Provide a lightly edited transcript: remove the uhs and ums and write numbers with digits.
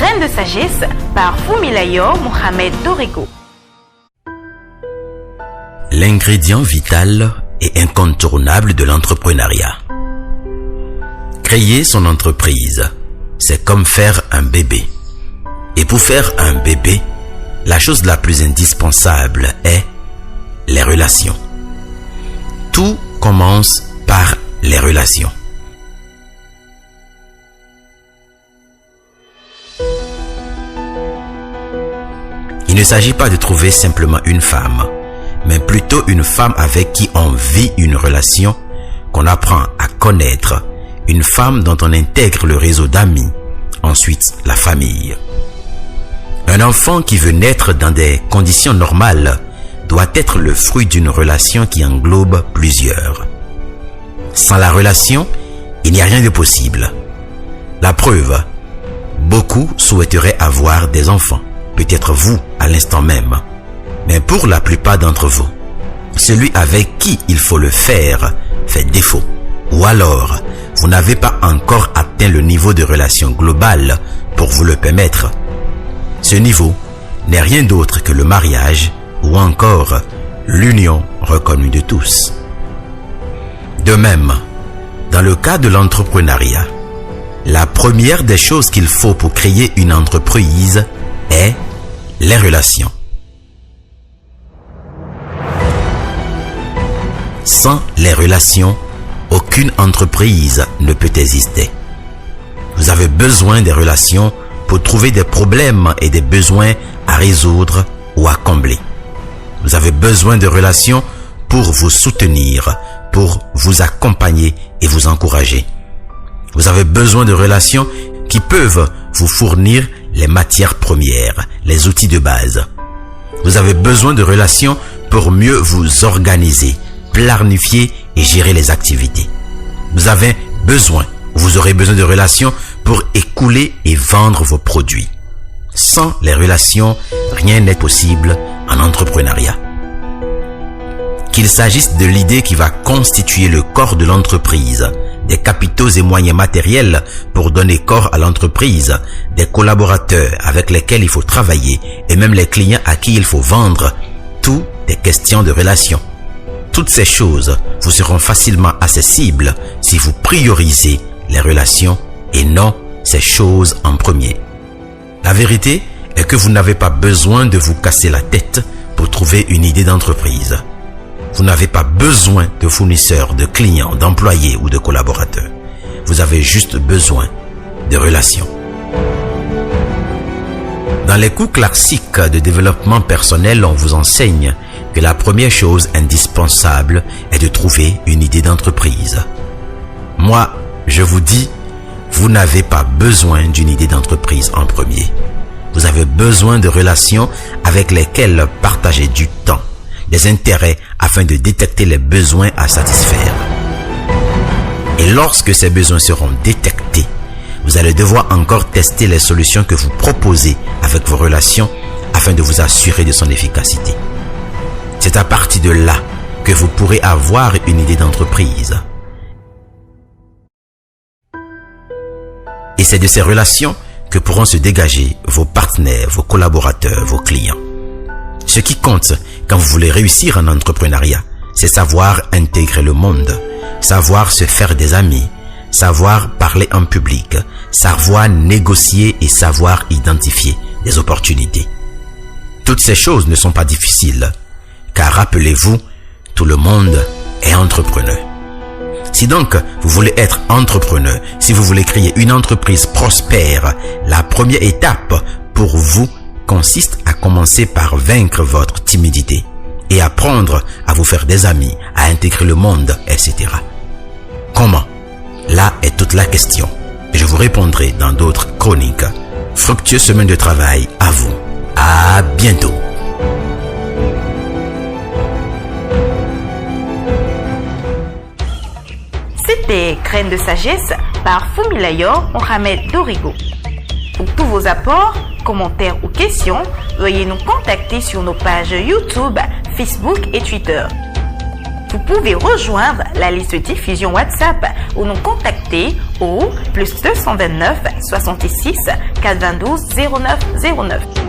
Graines de sagesse par Fumilayo Mohamed Dorigo. L'ingrédient vital et incontournable de l'entrepreneuriat. Créer son entreprise, c'est comme faire un bébé. Et pour faire un bébé, la chose la plus indispensable est les relations. Tout commence par les relations. Il ne s'agit pas de trouver simplement une femme, mais plutôt une femme avec qui on vit une relation, qu'on apprend à connaître, une femme dont on intègre le réseau d'amis, ensuite la famille. Un enfant qui veut naître dans des conditions normales doit être le fruit d'une relation qui englobe plusieurs. Sans la relation, il n'y a rien de possible. La preuve, beaucoup souhaiteraient avoir des enfants, peut-être vous à l'instant même. Mais pour la plupart d'entre vous, celui avec qui il faut le faire fait défaut. Ou alors, vous n'avez pas encore atteint le niveau de relation globale pour vous le permettre. Ce niveau n'est rien d'autre que le mariage ou encore l'union reconnue de tous. De même, dans le cas de l'entrepreneuriat, la première des choses qu'il faut pour créer une entreprise est les relations. Sans les relations, aucune entreprise ne peut exister. Vous avez besoin des relations pour trouver des problèmes et des besoins à résoudre ou à combler. Vous avez besoin de relations pour vous soutenir, pour vous accompagner et vous encourager. Vous avez besoin de relations qui peuvent vous fournir les matières premières, les outils de base. Vous avez besoin de relations pour mieux vous organiser, planifier et gérer les activités. Vous aurez besoin de relations pour écouler et vendre vos produits. Sans les relations, rien n'est possible en entrepreneuriat. Qu'il s'agisse de l'idée qui va constituer le corps de l'entreprise, des capitaux et moyens matériels pour donner corps à l'entreprise, des collaborateurs avec lesquels il faut travailler et même les clients à qui il faut vendre, tout est question de relations. Toutes ces choses vous seront facilement accessibles si vous priorisez les relations et non ces choses en premier. La vérité est que vous n'avez pas besoin de vous casser la tête pour trouver une idée d'entreprise. Vous n'avez pas besoin de fournisseurs, de clients, d'employés ou de collaborateurs. Vous avez juste besoin de relations. Dans les cours classiques de développement personnel, on vous enseigne que la première chose indispensable est de trouver une idée d'entreprise. Moi, je vous dis, vous n'avez pas besoin d'une idée d'entreprise en premier. Vous avez besoin de relations avec lesquelles partager du temps, des intérêts afin de détecter les besoins à satisfaire. Et lorsque ces besoins seront détectés, vous allez devoir encore tester les solutions que vous proposez avec vos relations afin de vous assurer de son efficacité. C'est à partir de là que vous pourrez avoir une idée d'entreprise. Et c'est de ces relations que pourront se dégager vos partenaires, vos collaborateurs, vos clients. Ce qui compte quand vous voulez réussir en entrepreneuriat, c'est savoir intégrer le monde, savoir se faire des amis, savoir parler en public, savoir négocier et savoir identifier des opportunités. Toutes ces choses ne sont pas difficiles, car rappelez-vous, tout le monde est entrepreneur. Si donc vous voulez être entrepreneur, si vous voulez créer une entreprise prospère, la première étape pour vous consiste à commencer par vaincre votre timidité et apprendre à vous faire des amis, à intégrer le monde, etc. Comment? Là est toute la question. Je vous répondrai dans d'autres chroniques. Fructueuse semaine de travail à vous. À bientôt. C'était Graines de sagesse par Fumilayo Mohamed Dorigo. Pour tous vos apports, commentaires ou questions, veuillez nous contacter sur nos pages YouTube, Facebook et Twitter. Vous pouvez rejoindre la liste diffusion WhatsApp ou nous contacter au +229 66 422 09 09.